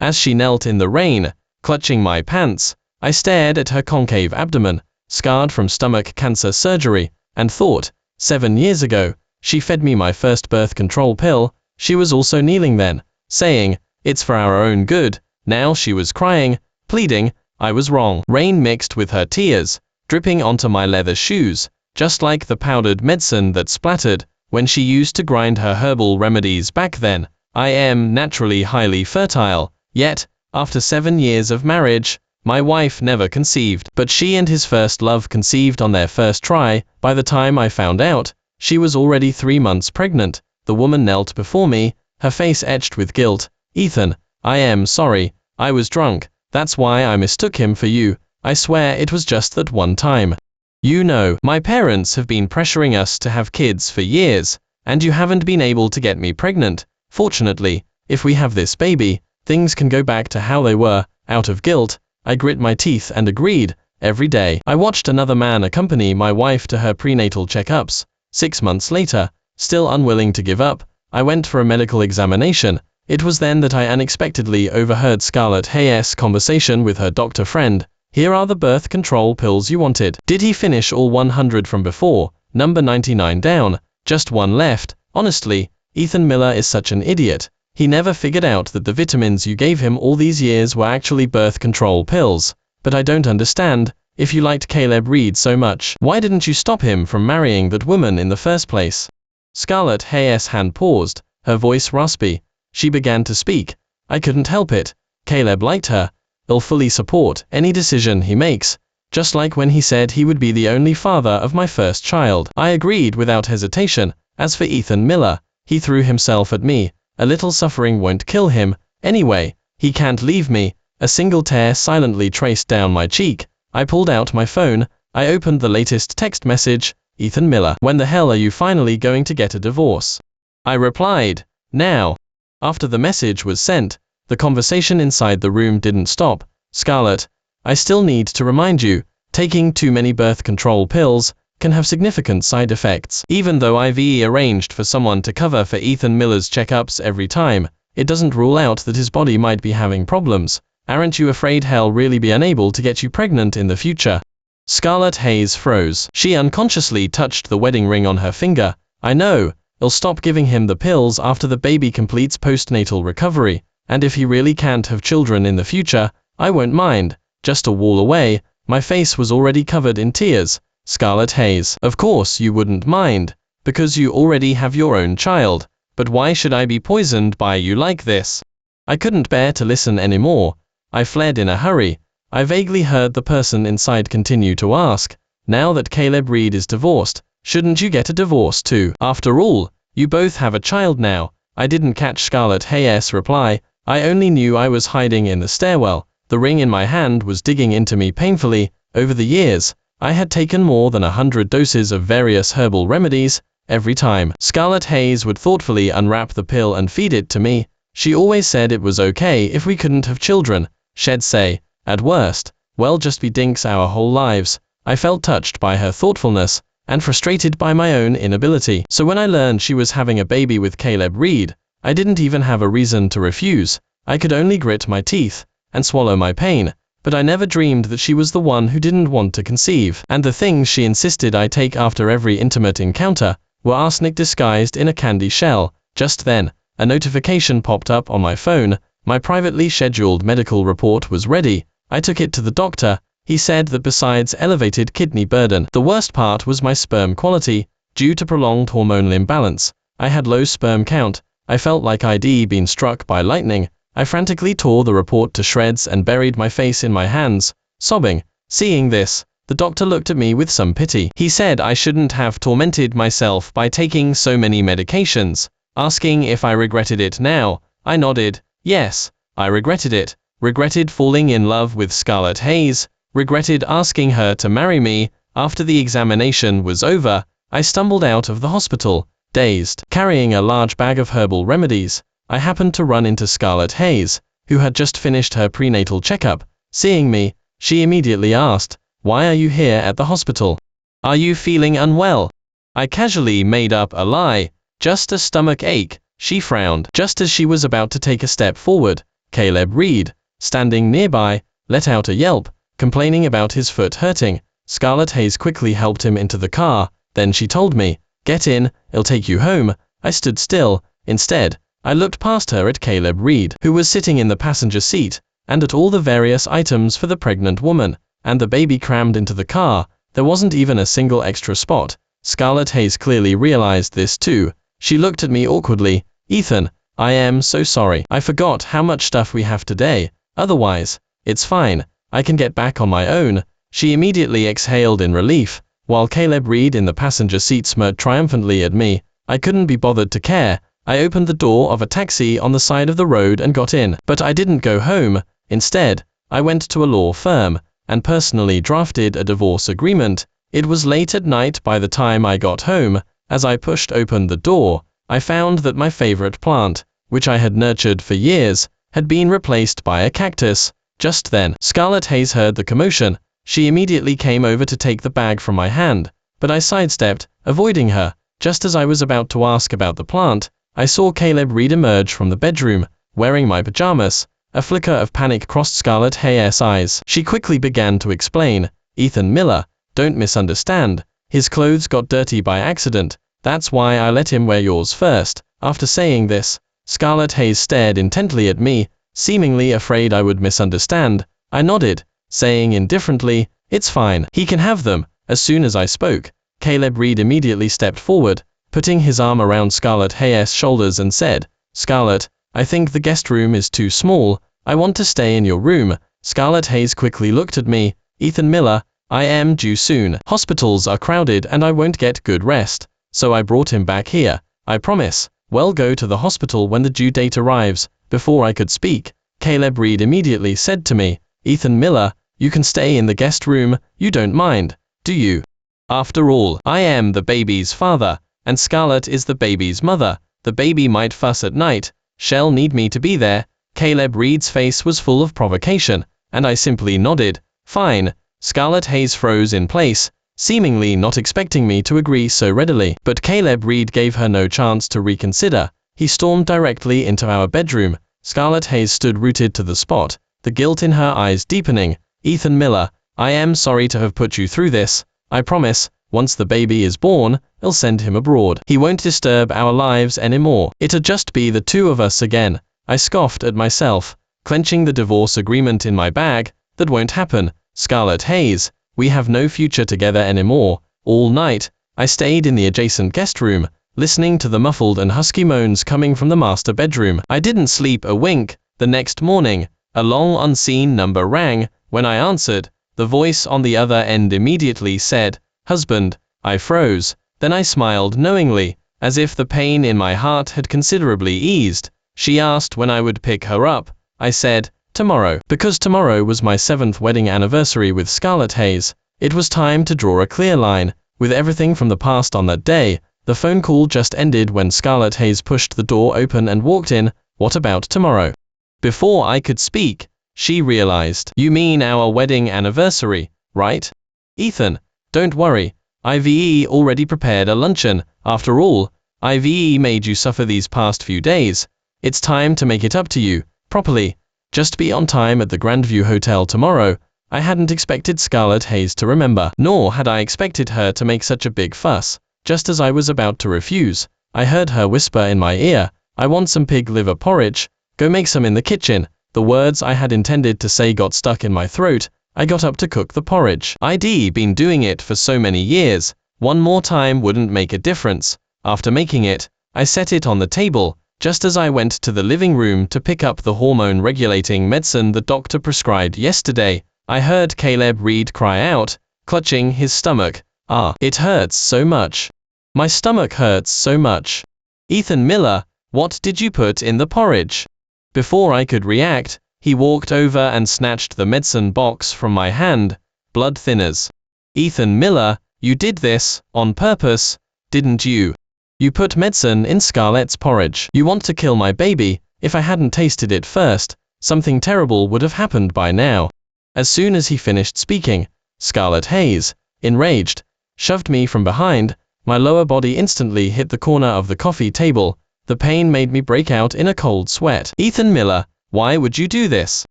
As she knelt in the rain, clutching my pants, I stared at her concave abdomen, scarred from stomach cancer surgery, and thought, 7 years ago, she fed me my first birth control pill. She was also kneeling then, saying, "It's for our own good." Now she was crying, pleading, I was wrong. Rain mixed with her tears, dripping onto my leather shoes, just like the powdered medicine that splattered when she used to grind her herbal remedies back then. I am naturally highly fertile, yet, after 7 years of marriage, my wife never conceived. But she and his first love conceived on their first try. By the time I found out, she was already 3 months pregnant. The woman knelt before me, her face etched with guilt. "Ethan, I am sorry, I was drunk, that's why I mistook him for you. I swear it was just that one time. You know, my parents have been pressuring us to have kids for years, and you haven't been able to get me pregnant. Fortunately, if we have this baby, things can go back to how they were." Out of guilt, I grit my teeth and agreed. Every day, I watched another man accompany my wife to her prenatal checkups. 6 months later, still unwilling to give up, I went for a medical examination. It was then that I unexpectedly overheard Scarlett Hayes' conversation with her doctor friend. "Here are the birth control pills you wanted. Did he finish all 100 from before? Number 99 down, just one left." Honestly, Ethan Miller is such an idiot. He never figured out that the vitamins you gave him all these years were actually birth control pills. But I don't understand. If you liked Caleb Reed so much, why didn't you stop him from marrying that woman in the first place? Scarlett Hayes' hand paused, her voice raspy. She began to speak. "I couldn't help it. Caleb liked her. I'll fully support any decision he makes. Just like when he said he would be the only father of my first child." I agreed without hesitation. As for Ethan Miller, he threw himself at me. A little suffering won't kill him. Anyway, he can't leave me. A single tear silently traced down my cheek. I pulled out my phone. I opened the latest text message. "Ethan Miller, when the hell are you finally going to get a divorce?" I replied, "Now." After the message was sent, the conversation inside the room didn't stop. "Scarlett, I still need to remind you, taking too many birth control pills can have significant side effects. Even though I've arranged for someone to cover for Ethan Miller's checkups every time, it doesn't rule out that his body might be having problems. Aren't you afraid he'll really be unable to get you pregnant in the future?" Scarlett Hayes froze. She unconsciously touched the wedding ring on her finger. "I know, I'll stop giving him the pills after the baby completes postnatal recovery, and if he really can't have children in the future, I won't mind." Just a wall away, my face was already covered in tears. "Scarlett Hayes, of course you wouldn't mind, because you already have your own child, but why should I be poisoned by you like this?" I couldn't bear to listen anymore. I fled in a hurry. I vaguely heard the person inside continue to ask, "Now that Caleb Reed is divorced, shouldn't you get a divorce too? After all, you both have a child now." I didn't catch Scarlett Hayes' reply. I only knew I was hiding in the stairwell. The ring in my hand was digging into me painfully. Over the years, I had taken more than 100 doses of various herbal remedies. Every time, Scarlett Hayes would thoughtfully unwrap the pill and feed it to me. She always said it was okay if we couldn't have children. She'd say, at worst, we'll just be dinks our whole lives. I felt touched by her thoughtfulness, and frustrated by my own inability. So when I learned she was having a baby with Caleb Reed, I didn't even have a reason to refuse. I could only grit my teeth and swallow my pain. But I never dreamed that she was the one who didn't want to conceive. And the things she insisted I take after every intimate encounter were arsenic disguised in a candy shell. Just then, a notification popped up on my phone. My privately scheduled medical report was ready. I took it to the doctor. He said that besides elevated kidney burden, the worst part was my sperm quality. Due to prolonged hormonal imbalance, I had low sperm count. I felt like I'd been struck by lightning. I frantically tore the report to shreds and buried my face in my hands, sobbing. Seeing this, the doctor looked at me with some pity. He said I shouldn't have tormented myself by taking so many medications, asking if I regretted it now. I nodded. Yes, I regretted it. Regretted falling in love with Scarlett Hayes. Regretted asking her to marry me. After the examination was over, I stumbled out of the hospital, dazed, carrying a large bag of herbal remedies. I happened to run into Scarlett Hayes, who had just finished her prenatal checkup. Seeing me, she immediately asked, "Why are you here at the hospital? Are you feeling unwell?" I casually made up a lie. "Just a stomach ache." She frowned. Just as she was about to take a step forward, Caleb Reed, standing nearby, let out a yelp, complaining about his foot hurting. Scarlett Hayes quickly helped him into the car, then she told me, "Get in, it'll take you home." I stood still. Instead, I looked past her at Caleb Reed, who was sitting in the passenger seat, and at all the various items for the pregnant woman, and the baby crammed into the car. There wasn't even a single extra spot. Scarlett Hayes clearly realized this too. She looked at me awkwardly. "Ethan, I am so sorry. I forgot how much stuff we have today. Otherwise, it's fine. I can get back on my own." She immediately exhaled in relief, while Caleb Reed in the passenger seat smirked triumphantly at me. I couldn't be bothered to care. I opened the door of a taxi on the side of the road and got in. But I didn't go home. Instead, I went to a law firm and personally drafted a divorce agreement. It was late at night by the time I got home. As I pushed open the door, I found that my favorite plant, which I had nurtured for years, had been replaced by a cactus. Just then, Scarlett Hayes heard the commotion. She immediately came over to take the bag from my hand, but I sidestepped, avoiding her. Just as I was about to ask about the plant, I saw Caleb Reed emerge from the bedroom, wearing my pajamas. A flicker of panic crossed Scarlett Hayes' eyes. She quickly began to explain, "Ethan Miller, don't misunderstand. His clothes got dirty by accident. That's why I let him wear yours first." After saying this, Scarlett Hayes stared intently at me, seemingly afraid I would misunderstand. I nodded, saying indifferently, "It's fine. He can have them." As soon as I spoke, Caleb Reed immediately stepped forward, putting his arm around Scarlett Hayes' shoulders and said, "Scarlett, I think the guest room is too small. I want to stay in your room." Scarlett Hayes quickly looked at me. "Ethan Miller, I am due soon. Hospitals are crowded and I won't get good rest. So I brought him back here. I promise. Well, go to the hospital when the due date arrives." Before I could speak, Caleb Reed immediately said to me, "Ethan Miller, you can stay in the guest room. You don't mind, do you? After all, I am the baby's father, and Scarlett is the baby's mother. The baby might fuss at night. She'll need me to be there." Caleb Reed's face was full of provocation, and I simply nodded. "Fine." Scarlett Hayes froze in place, seemingly not expecting me to agree so readily. But Caleb Reed gave her no chance to reconsider. He stormed directly into our bedroom. Scarlett Hayes stood rooted to the spot, the guilt in her eyes deepening. "Ethan Miller, I am sorry to have put you through this. I promise, once the baby is born, I'll send him abroad. He won't disturb our lives anymore. It'll just be the two of us again." I scoffed at myself, clenching the divorce agreement in my bag. "That won't happen, Scarlett Hayes. We have no future together anymore." All night, I stayed in the adjacent guest room, listening to the muffled and husky moans coming from the master bedroom. I didn't sleep a wink. The next morning, a long unseen number rang. When I answered, the voice on the other end immediately said, "Husband." I froze. Then I smiled knowingly, as if the pain in my heart had considerably eased. She asked when I would pick her up. I said, "Tomorrow." Because tomorrow was my 7th wedding anniversary with Scarlett Hayes, it was time to draw a clear line. With everything from the past on that day, the phone call just ended when Scarlett Hayes pushed the door open and walked in. "What about tomorrow?" Before I could speak, she realized. "You mean our wedding anniversary, right? Ethan, don't worry. IVE already prepared a luncheon. After all, IVE made you suffer these past few days. It's time to make it up to you, properly. Just be on time at the Grandview Hotel tomorrow." I hadn't expected Scarlett Hayes to remember, nor had I expected her to make such a big fuss. Just as I was about to refuse, I heard her whisper in my ear, "I want some pig liver porridge. Go make some in the kitchen." The words I had intended to say got stuck in my throat. I got up to cook the porridge. I'd been doing it for so many years. One more time wouldn't make a difference. After making it, I set it on the table. Just as I went to the living room to pick up the hormone-regulating medicine the doctor prescribed yesterday, I heard Caleb Reed cry out, clutching his stomach, "Ah, it hurts so much. My stomach hurts so much. Ethan Miller, what did you put in the porridge?" Before I could react, he walked over and snatched the medicine box from my hand. "Blood thinners. Ethan Miller, you did this on purpose, didn't you? You put medicine in Scarlett's porridge. You want to kill my baby. If I hadn't tasted it first, something terrible would have happened by now." As soon as he finished speaking, Scarlett Hayes, enraged, shoved me from behind. My lower body instantly hit the corner of the coffee table. The pain made me break out in a cold sweat. "Ethan Miller, Why would you do this?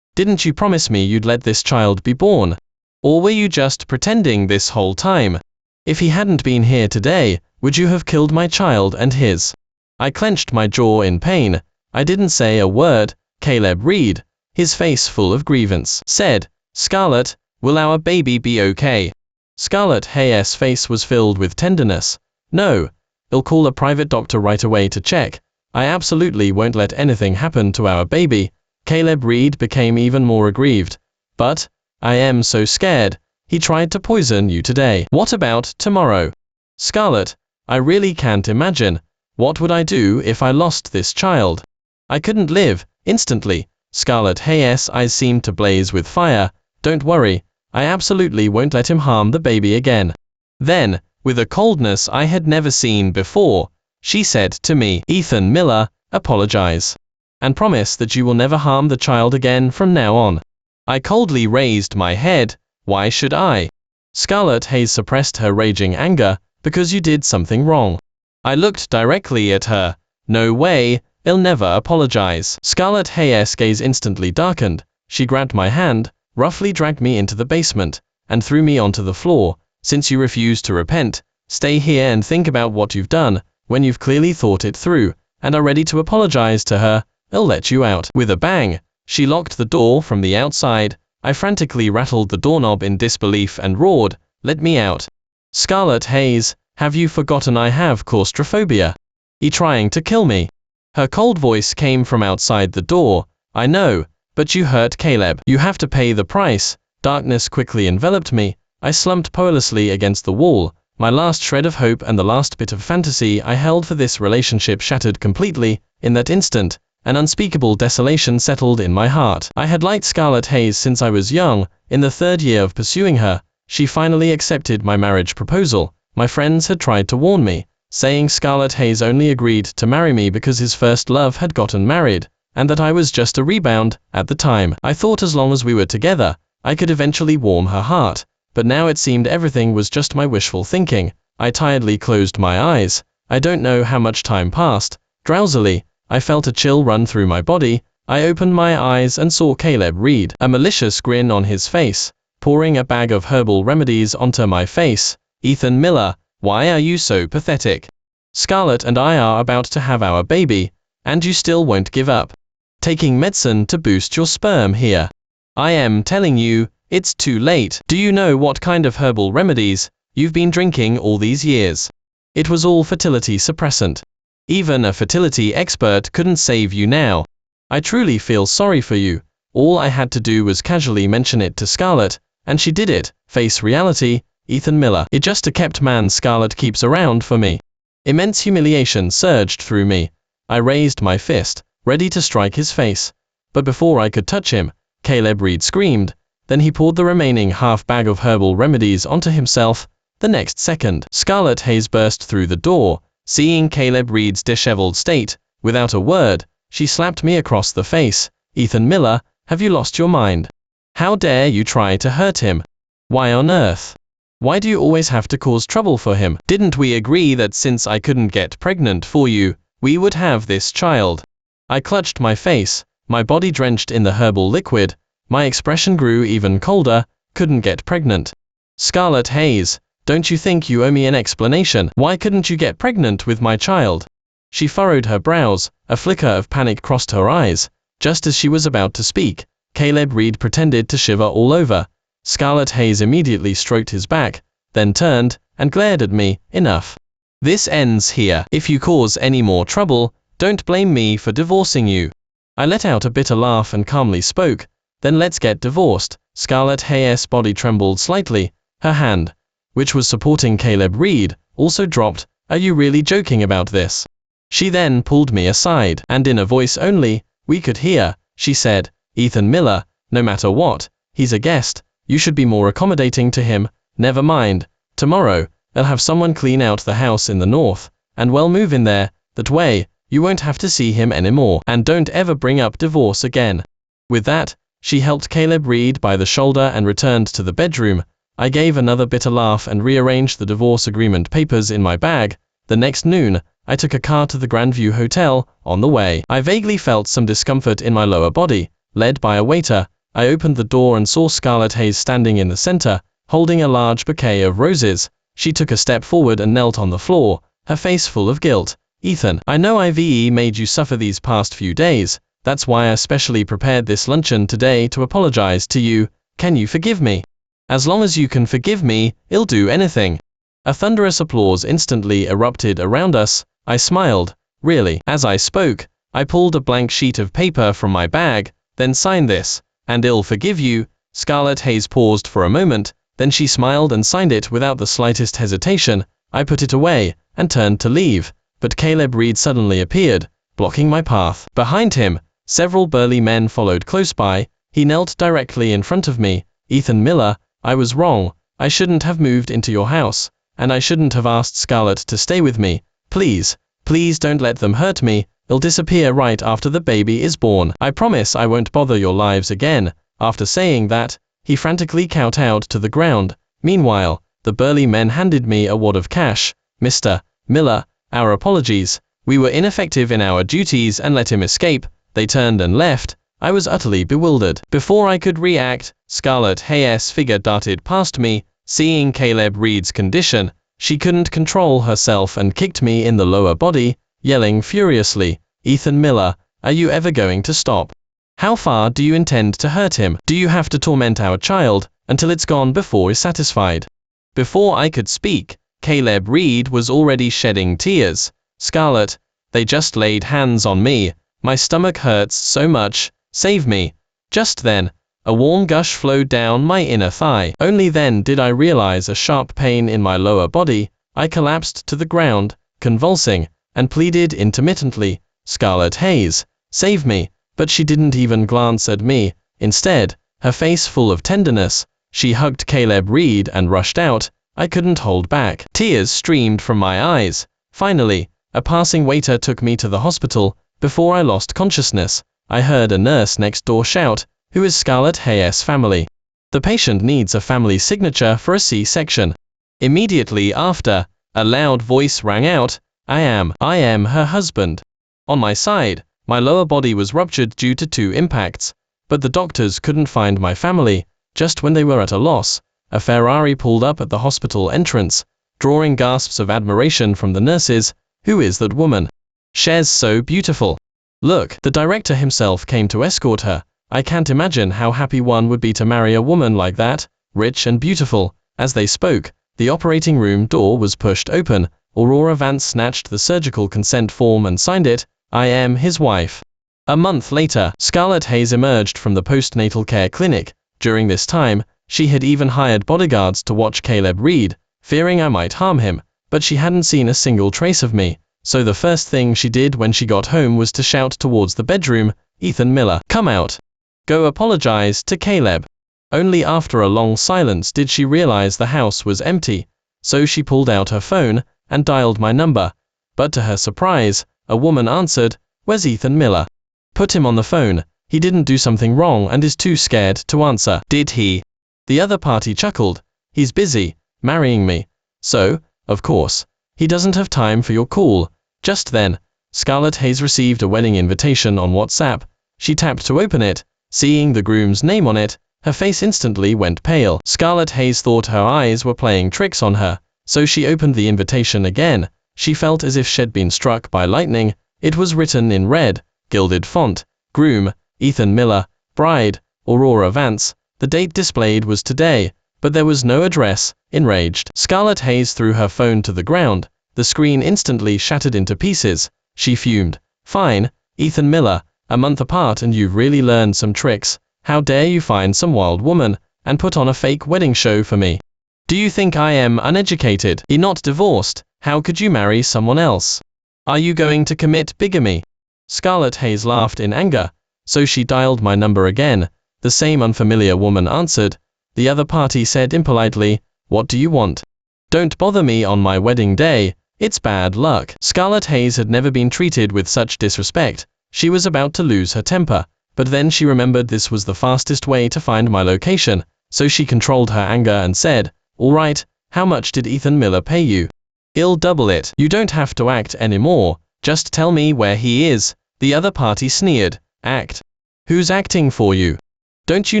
Didn't you promise me you'd let this child be born? Or were you just pretending this whole time? If he hadn't been here today, would you have killed my child and his? I clenched my jaw in pain. I didn't say a word. Caleb Reed, his face full of grievance, said, "Scarlett, will our baby be okay?" Scarlett Hayes' face was filled with tenderness. "No, I'll call a private doctor right away to check. I absolutely won't let anything happen to our baby." Caleb Reed became even more aggrieved. "But I am so scared. He tried to poison you today. What about tomorrow?" "Scarlett, I really can't imagine. What would I do if I lost this child? I couldn't live." Instantly, Scarlett Hayes' eyes seemed to blaze with fire. "Don't worry, I absolutely won't let him harm the baby again." Then, with a coldness I had never seen before, she said to me, "Ethan Miller, apologize. And promise that you will never harm the child again from now on." I coldly raised my head. "Why should I?" Scarlett Hayes suppressed her raging anger. "Because you did something wrong." I looked directly at her. "No way, I'll never apologize." Scarlett Hayes' gaze instantly darkened. She grabbed my hand, roughly dragged me into the basement, and threw me onto the floor. "Since you refuse to repent, stay here and think about what you've done. When you've clearly thought it through, and are ready to apologize to her, I'll let you out." With a bang, she locked the door from the outside. I frantically rattled the doorknob in disbelief and roared, "Let me out." "Scarlett Hayes, have you forgotten I have claustrophobia? You trying to kill me?" Her cold voice came from outside the door. "I know, but you hurt Caleb. You have to pay the price." Darkness quickly enveloped me. I slumped powerlessly against the wall. My last shred of hope and the last bit of fantasy I held for this relationship shattered completely. In that instant, an unspeakable desolation settled in my heart. I had liked Scarlett Hayes since I was young. In the 3rd year of pursuing her, she finally accepted my marriage proposal. My friends had tried to warn me, saying Scarlett Hayes only agreed to marry me because his first love had gotten married, and that I was just a rebound. At the time, I thought as long as we were together, I could eventually warm her heart. But now it seemed everything was just my wishful thinking. I tiredly closed my eyes. I don't know how much time passed. Drowsily, I felt a chill run through my body. I opened my eyes and saw Caleb Reed, a malicious grin on his face, pouring a bag of herbal remedies onto my face. "Ethan Miller, why are you so pathetic? Scarlett and I are about to have our baby, and you still won't give up. Taking medicine to boost your sperm here. I am telling you, it's too late. Do you know what kind of herbal remedies you've been drinking all these years? It was all fertility suppressant. Even a fertility expert couldn't save you now. I truly feel sorry for you." All I had to do was casually mention it to Scarlett, and she did it. Face reality, Ethan Miller. It just a kept man Scarlett keeps around for me. Immense humiliation surged through me. I raised my fist, ready to strike his face. But before I could touch him, Caleb Reed screamed. Then he poured the remaining half bag of herbal remedies onto himself. The next second, Scarlett Hayes burst through the door. Seeing Caleb Reed's disheveled state, without a word, she slapped me across the face. "Ethan Miller, have you lost your mind? How dare you try to hurt him? Why on earth? Why do you always have to cause trouble for him? Didn't we agree that since I couldn't get pregnant for you, we would have this child?" I clutched my face, my body drenched in the herbal liquid. My expression grew even colder. "Couldn't get pregnant? Scarlett Hayes, don't you think you owe me an explanation? Why couldn't you get pregnant with my child?" She furrowed her brows. A flicker of panic crossed her eyes. Just as she was about to speak, Caleb Reed pretended to shiver all over. Scarlett Hayes immediately stroked his back, then turned and glared at me. "Enough. This ends here. If you cause any more trouble, don't blame me for divorcing you." I let out a bitter laugh and calmly spoke. "Then let's get divorced." Scarlett Hayes' body trembled slightly. Her hand, which was supporting Caleb Reed, also dropped. "Are you really joking about this?" She then pulled me aside, and in a voice only we could hear, she said, "Ethan Miller, no matter what, he's a guest. You should be more accommodating to him. Never mind. Tomorrow, I'll have someone clean out the house in the north, and we'll move in there. That way, you won't have to see him anymore. And don't ever bring up divorce again." With that, she helped Caleb Reed by the shoulder and returned to the bedroom. I gave another bitter laugh and rearranged the divorce agreement papers in my bag. The next noon, I took a car to the Grandview Hotel. On the way, I vaguely felt some discomfort in my lower body. Led by a waiter, I opened the door and saw Scarlett Hayes standing in the center, holding a large bouquet of roses. She took a step forward and knelt on the floor, her face full of guilt. Ethan, I know I've made you suffer these past few days. That's why I specially prepared this luncheon today to apologize to you. Can you forgive me? As long as you can forgive me, I'll do anything. A thunderous applause instantly erupted around us. I smiled. Really? As I spoke, I pulled a blank sheet of paper from my bag. Then sign this, and I'll forgive you. Scarlett Hayes paused for a moment, then she smiled and signed it without the slightest hesitation. I put it away, and turned to leave, but Caleb Reed suddenly appeared, blocking my path. Behind him, several burly men followed close by. He knelt directly in front of me. Ethan Miller, I was wrong. I shouldn't have moved into your house, and I shouldn't have asked Scarlett to stay with me. Please, please don't let them hurt me. They'll disappear right after the baby is born. I promise I won't bother your lives again. After saying that, he frantically kowtowed to the ground. Meanwhile, the burly men handed me a wad of cash. Mr. Miller, our apologies. We were ineffective in our duties and let him escape. They turned and left. I was utterly bewildered. Before I could react, Scarlett Hayes' figure darted past me. Seeing Caleb Reed's condition, she couldn't control herself and kicked me in the lower body, yelling furiously, Ethan Miller, are you ever going to stop? How far do you intend to hurt him? Do you have to torment our child until it's gone before he's satisfied? Before I could speak, Caleb Reed was already shedding tears. Scarlett, they just laid hands on me. My stomach hurts so much. Save me. Just then, a warm gush flowed down my inner thigh. Only then did I realize a sharp pain in my lower body. I collapsed to the ground, convulsing, and pleaded intermittently, Scarlett Hayes, save me. But she didn't even glance at me. Instead, her face full of tenderness, she hugged Caleb Reed and rushed out. I couldn't hold back. Tears streamed from my eyes. Finally, a passing waiter took me to the hospital. Before I lost consciousness, I heard a nurse next door shout, who is Scarlett Hayes' family? The patient needs a family signature for a C-section. Immediately after, a loud voice rang out, I am her husband. On my side, my lower body was ruptured due to 2 impacts, but the doctors couldn't find my family. Just when they were at a loss, a Ferrari pulled up at the hospital entrance, drawing gasps of admiration from the nurses. Who is that woman? She's so beautiful. Look, the director himself came to escort her. I can't imagine how happy one would be to marry a woman like that, rich and beautiful. As they spoke, the operating room door was pushed open. Aurora Vance snatched the surgical consent form and signed it. I am his wife. A month later, Scarlett Hayes emerged from the postnatal care clinic. During this time, she had even hired bodyguards to watch Caleb Reed, fearing I might harm him, but she hadn't seen a single trace of me. So the first thing she did when she got home was to shout towards the bedroom, Ethan Miller, come out. Go apologize to Caleb. Only after a long silence did she realize the house was empty, so she pulled out her phone and dialed my number. But to her surprise, a woman answered, where's Ethan Miller? Put him on the phone. He didn't do something wrong and is too scared to answer. Did he? The other party chuckled. He's busy, marrying me. So, of course, he doesn't have time for your call. Just then, Scarlett Hayes received a wedding invitation on WhatsApp. She tapped to open it. Seeing the groom's name on it, her face instantly went pale. Scarlett Hayes thought her eyes were playing tricks on her, so she opened the invitation again. She felt as if she'd been struck by lightning. It was written in red, gilded font, groom, Ethan Miller, bride, Aurora Vance. The date displayed was today, but there was no address. Enraged, Scarlett Hayes threw her phone to the ground. The screen instantly shattered into pieces. She fumed. Fine, Ethan Miller, a month apart and you've really learned some tricks. How dare you find some wild woman and put on a fake wedding show for me? Do you think I am uneducated? You're not divorced. How could you marry someone else? Are you going to commit bigamy? Scarlett Hayes laughed in anger, so she dialed my number again. The same unfamiliar woman answered. The other party said impolitely, what do you want? Don't bother me on my wedding day. It's bad luck. Scarlett Hayes had never been treated with such disrespect. She was about to lose her temper, but then she remembered this was the fastest way to find my location, so she controlled her anger and said, all right, how much did Ethan Miller pay you? I'll double it. You don't have to act anymore, just tell me where he is. The other party sneered. Act? Who's acting for you? Don't you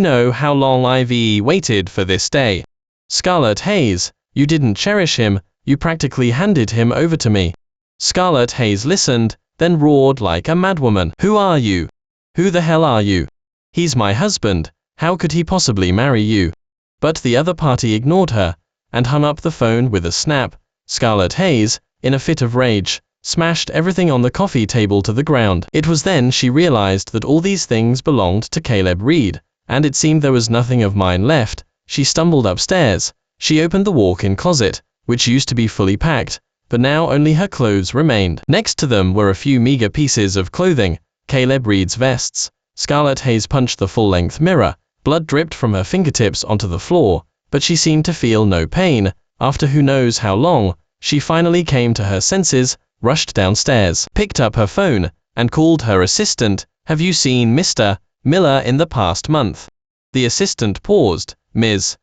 know how long I've waited for this day? Scarlett Hayes, you didn't cherish him, you practically handed him over to me. Scarlett Hayes listened, then roared like a madwoman. Who are you? Who the hell are you? He's my husband, how could he possibly marry you? But the other party ignored her, and hung up the phone with a snap. Scarlett Hayes, in a fit of rage, smashed everything on the coffee table to the ground. It was then she realized that all these things belonged to Caleb Reed, and it seemed there was nothing of mine left. She stumbled upstairs. She opened the walk-in closet, which used to be fully packed, but now only her clothes remained. Next to them were a few meager pieces of clothing, Caleb Reed's vests. Scarlett Hayes punched the full-length mirror. Blood dripped from her fingertips onto the floor, but she seemed to feel no pain. After who knows how long, she finally came to her senses, rushed downstairs, picked up her phone, and called her assistant. Have you seen Mr. Miller in the past month? The assistant paused. Ms.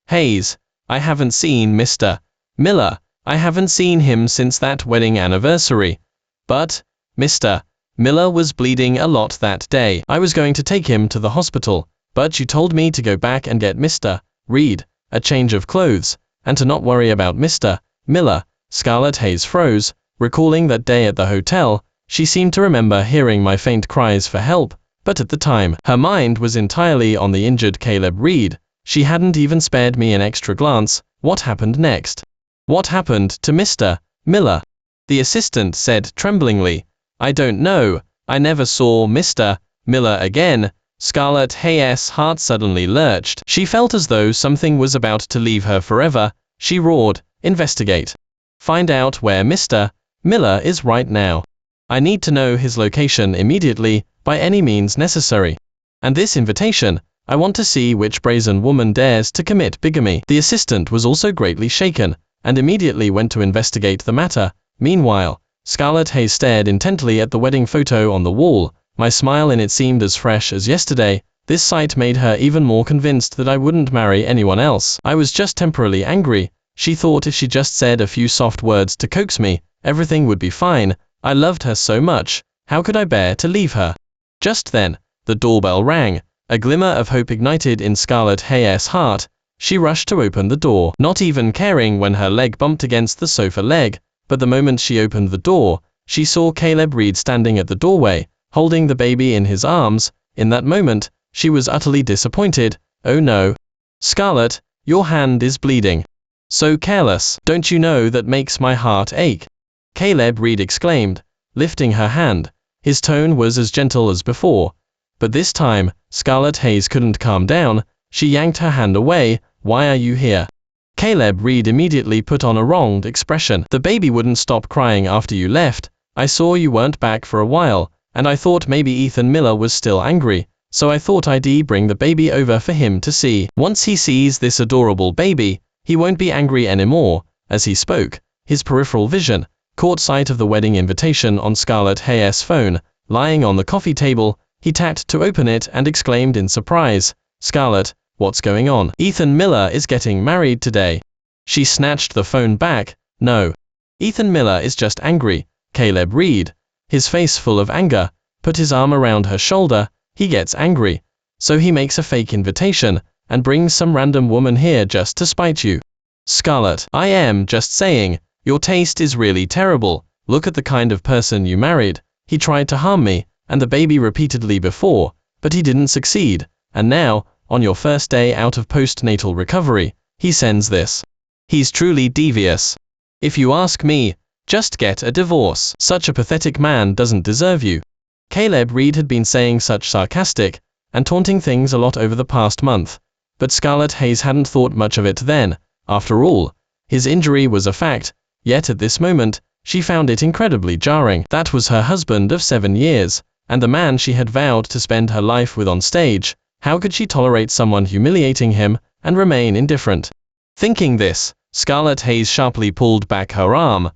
Hayes, I haven't seen Mr. Miller. I haven't seen him since that wedding anniversary. But Mr. Miller was bleeding a lot that day. I was going to take him to the hospital, but you told me to go back and get Mr. Reed a change of clothes, and to not worry about Mr. Miller. Scarlett Hayes froze, recalling that day at the hotel. She seemed to remember hearing my faint cries for help, but at the time, her mind was entirely on the injured Caleb Reed. She hadn't even spared me an extra glance. What happened next? What happened to Mr. Miller? The assistant said tremblingly. I don't know. I never saw Mr. Miller again. Scarlett Hayes' heart suddenly lurched. She felt as though something was about to leave her forever. She roared, investigate. Find out where Mr. Miller is right now. I need to know his location immediately, by any means necessary. And this invitation, I want to see which brazen woman dares to commit bigamy. The assistant was also greatly shaken, and immediately went to investigate the matter. Meanwhile, Scarlett Hayes stared intently at the wedding photo on the wall. My smile in it seemed as fresh as yesterday. This sight made her even more convinced that I wouldn't marry anyone else. I was just temporarily angry. She thought if she just said a few soft words to coax me, everything would be fine. I loved her so much. How could I bear to leave her? Just then, the doorbell rang. A glimmer of hope ignited in Scarlett Hayes' heart. She rushed to open the door, not even caring when her leg bumped against the sofa leg. But the moment she opened the door, she saw Caleb Reed standing at the doorway, holding the baby in his arms. In that moment, she was utterly disappointed. Oh no. Scarlett, your hand is bleeding. So careless. Don't you know that makes my heart ache? Caleb Reed exclaimed, lifting her hand. His tone was as gentle as before. But this time, Scarlett Hayes couldn't calm down. She yanked her hand away. Why are you here? Caleb Reed immediately put on a wronged expression. The baby wouldn't stop crying after you left. I saw you weren't back for a while, and I thought maybe Ethan Miller was still angry, so I thought I'd bring the baby over for him to see. Once he sees this adorable baby, he won't be angry anymore. As he spoke, his peripheral vision caught sight of the wedding invitation on Scarlett Hayes' phone, lying on the coffee table. He tapped to open it and exclaimed in surprise, Scarlett, what's going on? Ethan Miller is getting married today. She snatched the phone back. No. Ethan Miller is just angry. Caleb Reed, his face full of anger, put his arm around her shoulder. He gets angry, so he makes a fake invitation, and brings some random woman here just to spite you. Scarlett, I am just saying, your taste is really terrible. Look at the kind of person you married. He tried to harm me, and the baby repeatedly before, but he didn't succeed, and now, on your first day out of postnatal recovery, he sends this. He's truly devious. If you ask me, just get a divorce. Such a pathetic man doesn't deserve you. Caleb Reed had been saying such sarcastic and taunting things a lot over the past month, but Scarlett Hayes hadn't thought much of it then. After all, his injury was a fact, yet at this moment, she found it incredibly jarring. That was her husband of 7 years, and the man she had vowed to spend her life with on stage. How could she tolerate someone humiliating him and remain indifferent? Thinking this, Scarlett Hayes sharply pulled back her arm.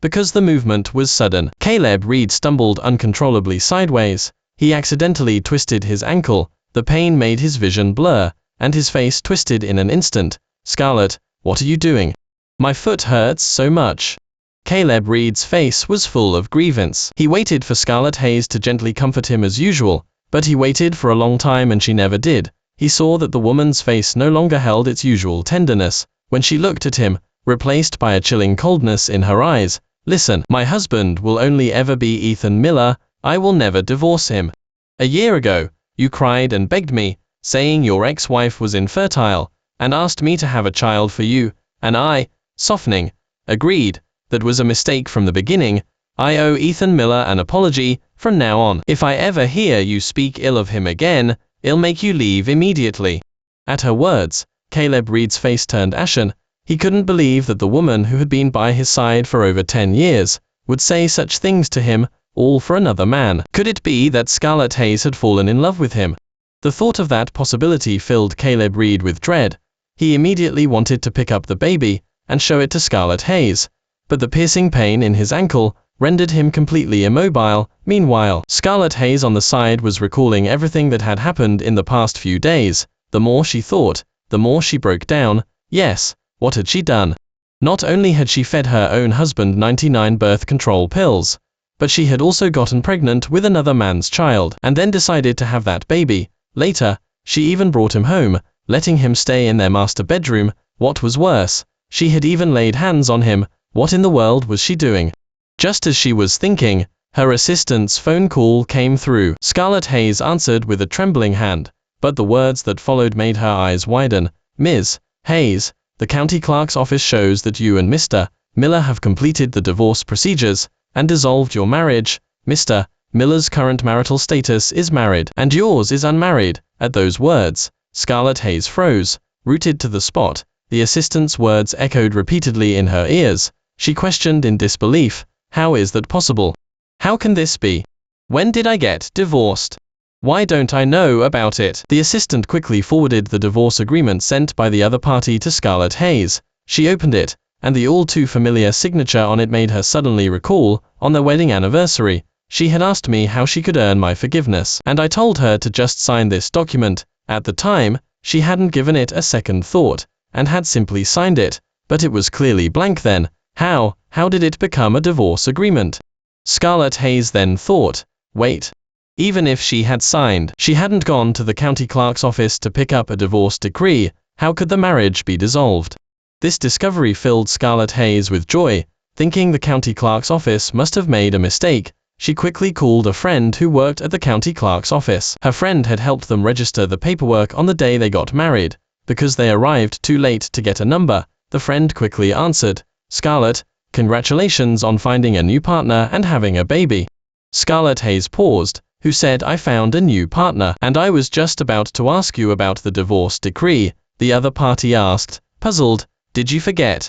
Because the movement was sudden. Caleb Reed stumbled uncontrollably sideways. He accidentally twisted his ankle. The pain made his vision blur, and his face twisted in an instant. Scarlett, what are you doing? My foot hurts so much. Caleb Reed's face was full of grievance. He waited for Scarlett Hayes to gently comfort him as usual, but he waited for a long time and she never did. He saw that the woman's face no longer held its usual tenderness when she looked at him, replaced by a chilling coldness in her eyes. Listen, my husband will only ever be Ethan Miller. I will never divorce him. A year ago, you cried and begged me, saying your ex-wife was infertile, and asked me to have a child for you, and I, softening, agreed. That was a mistake from the beginning. I owe Ethan Miller an apology from now on. If I ever hear you speak ill of him again, I'll make you leave immediately. At her words, Caleb Reed's face turned ashen. He couldn't believe that the woman who had been by his side for over 10 years would say such things to him, all for another man. Could it be that Scarlett Hayes had fallen in love with him? The thought of that possibility filled Caleb Reed with dread. He immediately wanted to pick up the baby and show it to Scarlett Hayes, but the piercing pain in his ankle rendered him completely immobile. Meanwhile, Scarlett Hayes on the side was recalling everything that had happened in the past few days. The more she thought, the more she broke down. Yes, what had she done? Not only had she fed her own husband 99 birth control pills, but she had also gotten pregnant with another man's child, and then decided to have that baby. Later, she even brought him home, letting him stay in their master bedroom. What was worse, she had even laid hands on him. What in the world was she doing? Just as she was thinking, her assistant's phone call came through. Scarlett Hayes answered with a trembling hand, but the words that followed made her eyes widen. Ms. Hayes, the county clerk's office shows that you and Mr. Miller have completed the divorce procedures and dissolved your marriage. Mr. Miller's current marital status is married, and yours is unmarried. At those words, Scarlett Hayes froze, rooted to the spot. The assistant's words echoed repeatedly in her ears. She questioned in disbelief. How is that possible? How can this be? When did I get divorced? Why don't I know about it? The assistant quickly forwarded the divorce agreement sent by the other party to Scarlett Hayes. She opened it, and the all too familiar signature on it made her suddenly recall, on their wedding anniversary, she had asked me how she could earn my forgiveness, and I told her to just sign this document. At the time, she hadn't given it a second thought, and had simply signed it, but it was clearly blank then. How did it become a divorce agreement? Scarlett Hayes then thought, wait. Even if she had signed, she hadn't gone to the county clerk's office to pick up a divorce decree. How could the marriage be dissolved? This discovery filled Scarlett Hayes with joy. Thinking the county clerk's office must have made a mistake, she quickly called a friend who worked at the county clerk's office. Her friend had helped them register the paperwork on the day they got married. Because they arrived too late to get a number, the friend quickly answered, Scarlett, congratulations on finding a new partner and having a baby. Scarlett Hayes paused, who said, I found a new partner, and I was just about to ask you about the divorce decree. The other party asked, puzzled, did you forget?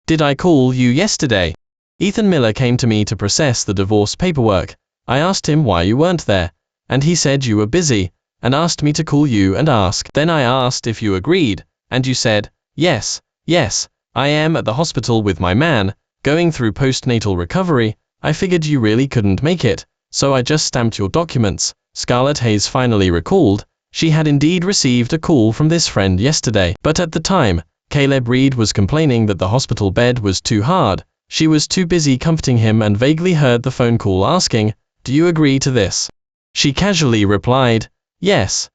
Did I call you yesterday? Ethan Miller came to me to process the divorce paperwork. I asked him why you weren't there, and he said you were busy, and asked me to call you and ask. Then I asked if you agreed, and you said, yes, I am at the hospital with my man, going through postnatal recovery. I figured you really couldn't make it, so I just stamped your documents. Scarlett Hayes finally recalled, she had indeed received a call from this friend yesterday, but at the time, Caleb Reed was complaining that the hospital bed was too hard. She was too busy comforting him and vaguely heard the phone call asking, do you agree to this? She casually replied, yes.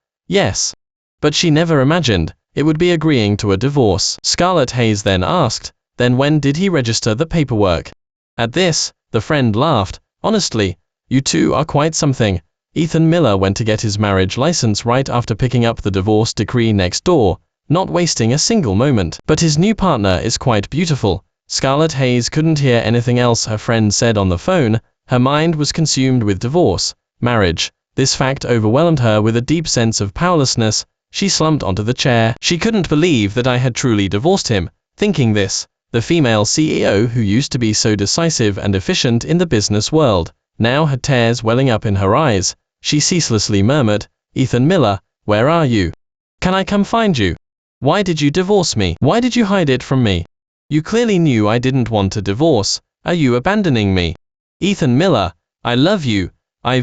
But she never imagined it would be agreeing to a divorce. Scarlett Hayes then asked, then when did he register the paperwork? At this, the friend laughed, honestly, you two are quite something. Ethan Miller went to get his marriage license right after picking up the divorce decree next door, not wasting a single moment. But his new partner is quite beautiful. Scarlett Hayes couldn't hear anything else her friend said on the phone. Her mind was consumed with divorce, marriage. This fact overwhelmed her with a deep sense of powerlessness. She slumped onto the chair. She couldn't believe that I had truly divorced him. Thinking this, the female CEO who used to be so decisive and efficient in the business world, now had tears welling up in her eyes. She ceaselessly murmured, Ethan Miller, where are you? Can I come find you? Why did you divorce me? Why did you hide it from me? You clearly knew I didn't want a divorce. Are you abandoning me? Ethan Miller, I love you. I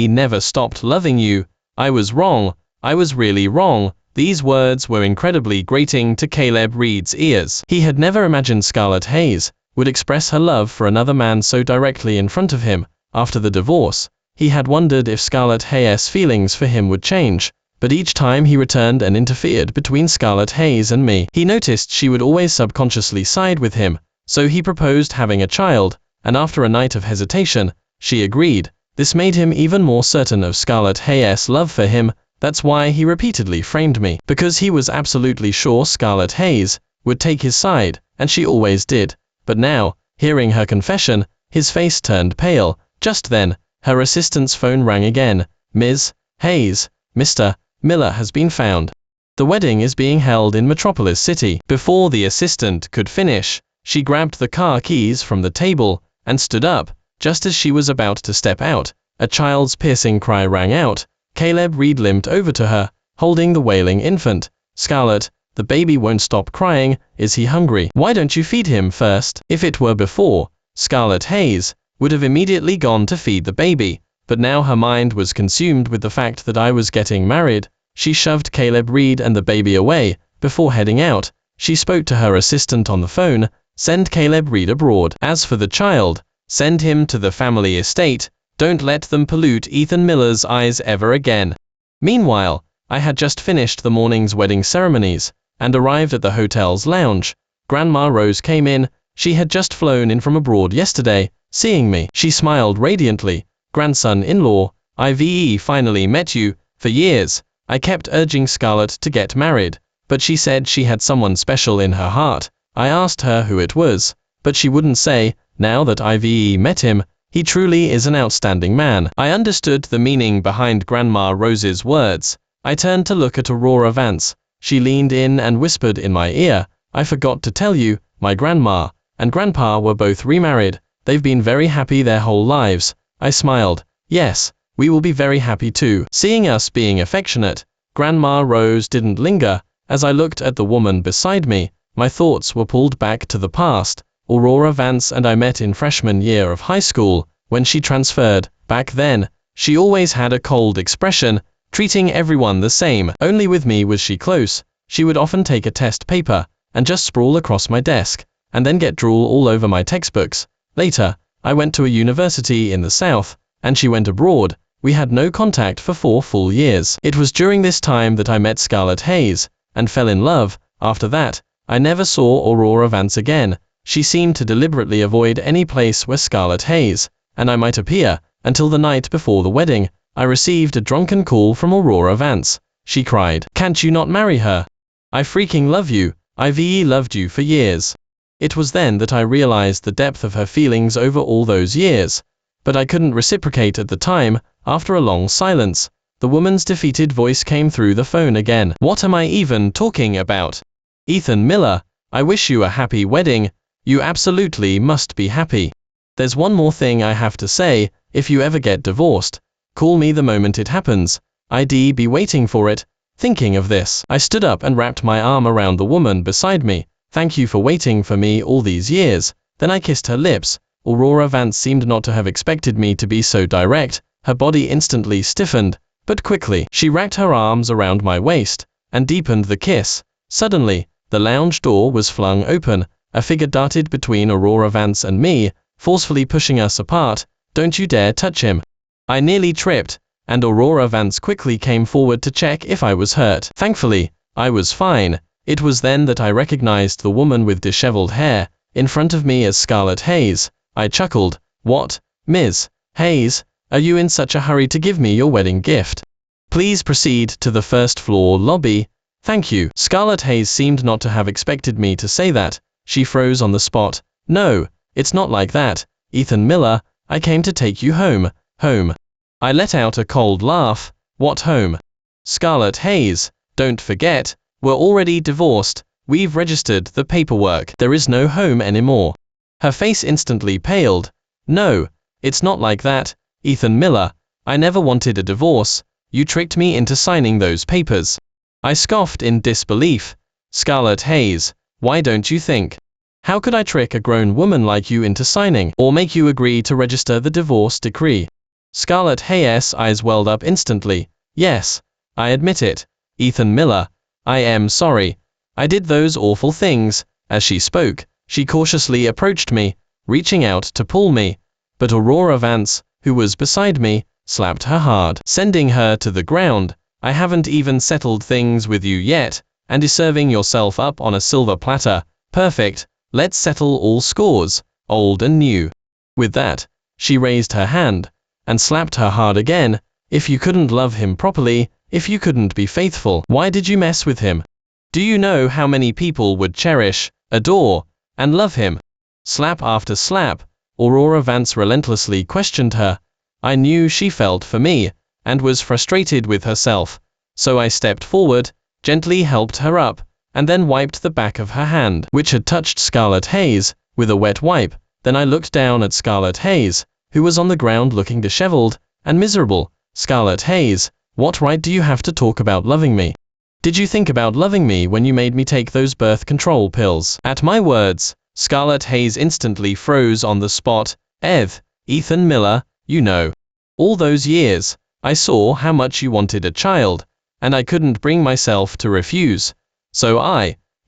never stopped loving you. I was wrong. I was really wrong. These words were incredibly grating to Caleb Reed's ears. He had never imagined Scarlett Hayes would express her love for another man so directly in front of him. After the divorce, he had wondered if Scarlett Hayes' feelings for him would change, but each time he returned and interfered between Scarlett Hayes and me. He noticed she would always subconsciously side with him, so he proposed having a child, and after a night of hesitation, she agreed. This made him even more certain of Scarlett Hayes' love for him. That's why he repeatedly framed me, because he was absolutely sure Scarlett Hayes would take his side, and she always did. But now, hearing her confession, his face turned pale. Just then, her assistant's phone rang again. Ms. Hayes, Mr. Miller has been found. The wedding is being held in Metropolis City. Before the assistant could finish, she grabbed the car keys from the table and stood up. Just as she was about to step out, a child's piercing cry rang out. Caleb Reed limped over to her, holding the wailing infant. Scarlett, the baby won't stop crying. Is he hungry? Why don't you feed him first? If it were before, Scarlett Hayes would have immediately gone to feed the baby, but now her mind was consumed with the fact that I was getting married. She shoved Caleb Reed and the baby away. Before heading out, she spoke to her assistant on the phone. Send Caleb Reed abroad. As for the child, send him to the family estate. Don't let them pollute Ethan Miller's eyes ever again. Meanwhile, I had just finished the morning's wedding ceremonies and arrived at the hotel's lounge. Grandma Rose came in. She had just flown in from abroad yesterday. Seeing me, she smiled radiantly. Grandson-in-law, I've finally met you. For years, I kept urging Scarlett to get married, but she said she had someone special in her heart. I asked her who it was, but she wouldn't say. Now that I've met him, he truly is an outstanding man. I understood the meaning behind Grandma Rose's words. I turned to look at Aurora Vance. She leaned in and whispered in my ear, I forgot to tell you, my grandma and grandpa were both remarried. They've been very happy their whole lives. I smiled. Yes, we will be very happy too. Seeing us being affectionate, Grandma Rose didn't linger. As I looked at the woman beside me, my thoughts were pulled back to the past. Aurora Vance and I met in freshman year of high school, when she transferred. Back then, she always had a cold expression, treating everyone the same. Only with me was she close. She would often take a test paper and just sprawl across my desk, and then get drool all over my textbooks. Later, I went to a university in the South, and she went abroad. We had no contact for 4 full years. It was during this time that I met Scarlett Hayes, and fell in love. After that, I never saw Aurora Vance again. She seemed to deliberately avoid any place where Scarlett Hayes and I might appear, until the night before the wedding. I received a drunken call from Aurora Vance. She cried, "Can't you not marry her? I freaking love you. I've loved you for years." It was then that I realized the depth of her feelings over all those years, but I couldn't reciprocate at the time. After a long silence, the woman's defeated voice came through the phone again. What am I even talking about? Ethan Miller, I wish you a happy wedding. You absolutely must be happy. There's one more thing I have to say. If you ever get divorced, call me the moment it happens. I'd be waiting for it. Thinking of this, I stood up and wrapped my arm around the woman beside me. Thank you for waiting for me all these years. Then I kissed her lips. Aurora Vance seemed not to have expected me to be so direct. Her body instantly stiffened, but quickly, she wrapped her arms around my waist and deepened the kiss. Suddenly, the lounge door was flung open. A figure darted between Aurora Vance and me, forcefully pushing us apart. Don't you dare touch him. I nearly tripped, and Aurora Vance quickly came forward to check if I was hurt. Thankfully, I was fine. It was then that I recognized the woman with disheveled hair in front of me as Scarlett Hayes. I chuckled. What, Ms. Hayes, are you in such a hurry to give me your wedding gift? Please proceed to the first floor lobby. Thank you. Scarlett Hayes seemed not to have expected me to say that. She froze on the spot. No, it's not like that. Ethan Miller, I came to take you home. Home. I let out a cold laugh. What home? Scarlett Hayes, don't forget, we're already divorced. We've registered the paperwork. There is no home anymore. Her face instantly paled. No, it's not like that. Ethan Miller, I never wanted a divorce. You tricked me into signing those papers. I scoffed in disbelief. Scarlett Hayes, why don't you think? How could I trick a grown woman like you into signing, or make you agree to register the divorce decree? Scarlett Hayes' eyes welled up instantly. Yes, I admit it. Ethan Miller, I am sorry. I did those awful things. As she spoke, she cautiously approached me, reaching out to pull me. But Aurora Vance, who was beside me, slapped her hard, sending her to the ground. I haven't even settled things with you yet, and is serving yourself up on a silver platter. Perfect. Let's settle all scores, old and new. With that, she raised her hand and slapped her hard again. If you couldn't love him properly, if you couldn't be faithful, why did you mess with him? Do you know how many people would cherish, adore, and love him? Slap after slap, Aurora Vance relentlessly questioned her. I knew she felt for me, and was frustrated with herself, so I stepped forward, gently helped her up, and then wiped the back of her hand, which had touched Scarlet Hayes, with a wet wipe. Then I looked down at Scarlet Hayes, who was on the ground looking disheveled and miserable. Scarlet Hayes, what right do you have to talk about loving me? Did you think about loving me when you made me take those birth control pills? At my words, Scarlet Hayes instantly froze on the spot. Ethan Miller, you know. All those years, I saw how much you wanted a child, and I couldn't bring myself to refuse. So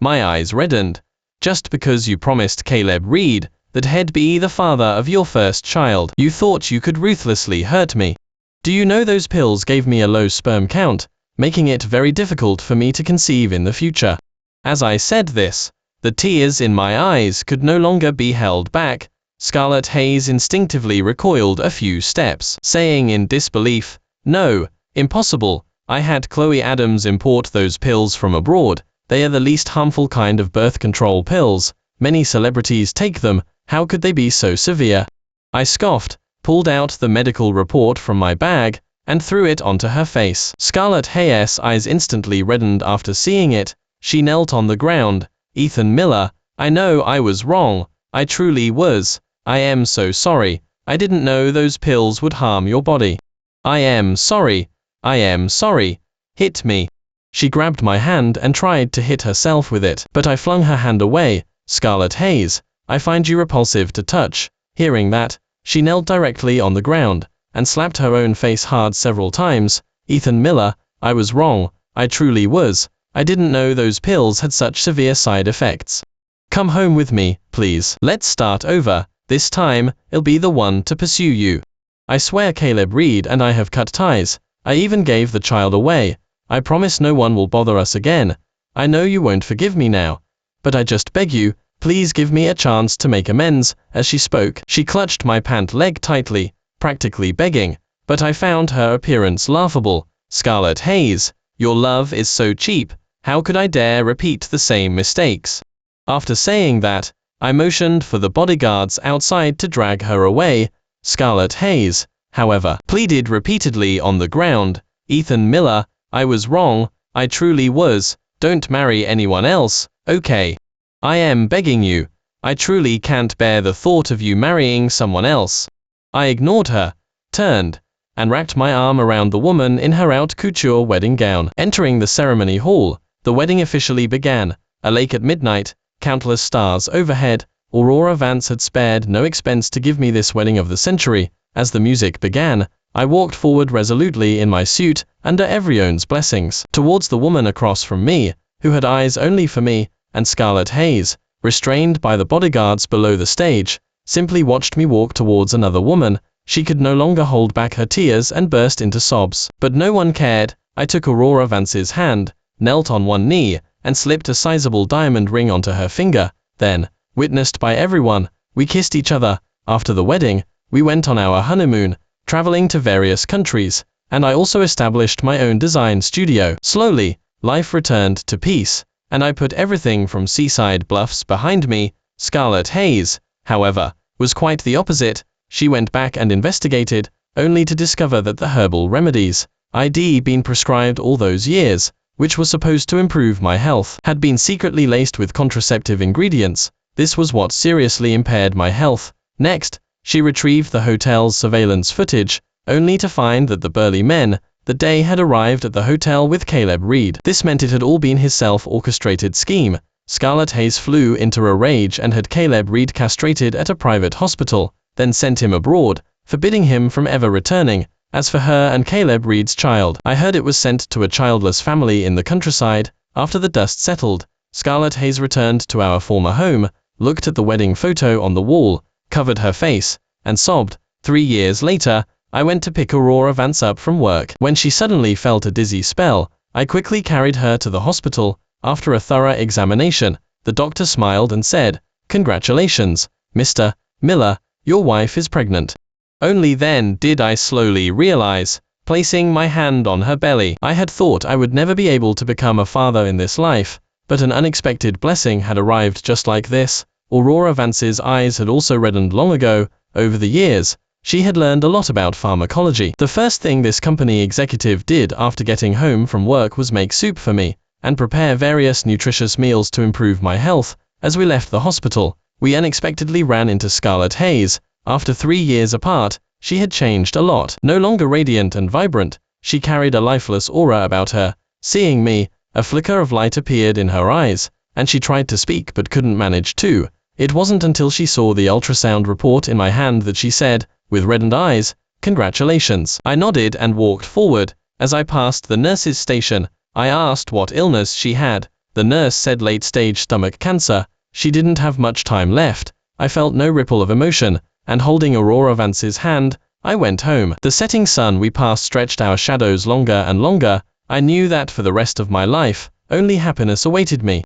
my eyes reddened. Just because you promised Caleb Reed that he'd be the father of your first child, you thought you could ruthlessly hurt me. Do you know those pills gave me a low sperm count, making it very difficult for me to conceive in the future? As I said this, the tears in my eyes could no longer be held back. Scarlet Hayes instinctively recoiled a few steps, saying in disbelief, "No, impossible. I had Chloe Adams import those pills from abroad. They are the least harmful kind of birth control pills. Many celebrities take them. How could they be so severe?" I scoffed, pulled out the medical report from my bag, and threw it onto her face. Scarlet Hayes' eyes instantly reddened after seeing it. She knelt on the ground. "Ethan Miller, I know I was wrong. I truly was. I am so sorry. I didn't know those pills would harm your body. I am sorry. I am sorry. Hit me." She grabbed my hand and tried to hit herself with it, but I flung her hand away. "Scarlet Hayes, I find you repulsive to touch." Hearing that, she knelt directly on the ground and slapped her own face hard several times. "Ethan Miller, I was wrong. I truly was. I didn't know those pills had such severe side effects. Come home with me, please. Let's start over. This time, I'll be the one to pursue you. I swear Caleb Reed and I have cut ties. I even gave the child away. I promise no one will bother us again. I know you won't forgive me now, but I just beg you, please give me a chance to make amends." As she spoke, she clutched my pant leg tightly, practically begging, but I found her appearance laughable. "Scarlet Hayes, your love is so cheap. How could I dare repeat the same mistakes?" After saying that, I motioned for the bodyguards outside to drag her away. Scarlet Hayes, however, pleaded repeatedly on the ground. "Ethan Miller, I was wrong. I truly was. Don't marry anyone else, okay? I am begging you. I truly can't bear the thought of you marrying someone else." I ignored her, turned, and wrapped my arm around the woman in her haute couture wedding gown. Entering the ceremony hall, the wedding officially began. A lake at midnight, countless stars overhead. Aurora Vance had spared no expense to give me this wedding of the century. As the music began, I walked forward resolutely in my suit, under everyone's blessings, towards the woman across from me, who had eyes only for me, and Scarlet Hayes, restrained by the bodyguards below the stage, simply watched me walk towards another woman. She could no longer hold back her tears and burst into sobs. But no one cared. I took Aurora Vance's hand, knelt on one knee, and slipped a sizable diamond ring onto her finger. Then, witnessed by everyone, we kissed each other. After the wedding, we went on our honeymoon, traveling to various countries, and I also established my own design studio. Slowly, life returned to peace, and I put everything from seaside bluffs behind me. Scarlet Hayes, however, was quite the opposite. She went back and investigated, only to discover that the herbal remedies I'd been prescribed all those years, which was supposed to improve my health, had been secretly laced with contraceptive ingredients. This was what seriously impaired my health. Next, she retrieved the hotel's surveillance footage, only to find that the burly men that day had arrived at the hotel with Caleb Reed. This meant it had all been his self-orchestrated scheme. Scarlet Hayes flew into a rage and had Caleb Reed castrated at a private hospital, then sent him abroad, forbidding him from ever returning. As for her and Caleb Reed's child, I heard it was sent to a childless family in the countryside. After the dust settled, Scarlett Hayes returned to our former home, looked at the wedding photo on the wall, covered her face, and sobbed. 3 years later, I went to pick Aurora Vance up from work. When she suddenly felt a dizzy spell, I quickly carried her to the hospital. After a thorough examination, the doctor smiled and said, "Congratulations, Mr. Miller, your wife is pregnant." Only then did I slowly realize, placing my hand on her belly. I had thought I would never be able to become a father in this life, but an unexpected blessing had arrived just like this. Aurora Vance's eyes had also reddened long ago. Over the years, she had learned a lot about pharmacology. The first thing this company executive did after getting home from work was make soup for me, and prepare various nutritious meals to improve my health. As we left the hospital, we unexpectedly ran into Scarlett Hayes. After 3 years apart, she had changed a lot. No longer radiant and vibrant, she carried a lifeless aura about her. Seeing me, a flicker of light appeared in her eyes, and she tried to speak but couldn't manage to. It wasn't until she saw the ultrasound report in my hand that she said, with reddened eyes, "Congratulations." I nodded and walked forward. As I passed the nurse's station, I asked what illness she had. The nurse said late-stage stomach cancer. She didn't have much time left. I felt no ripple of emotion, and holding Aurora Vance's hand, I went home. The setting sun we passed stretched our shadows longer and longer. I knew that for the rest of my life, only happiness awaited me.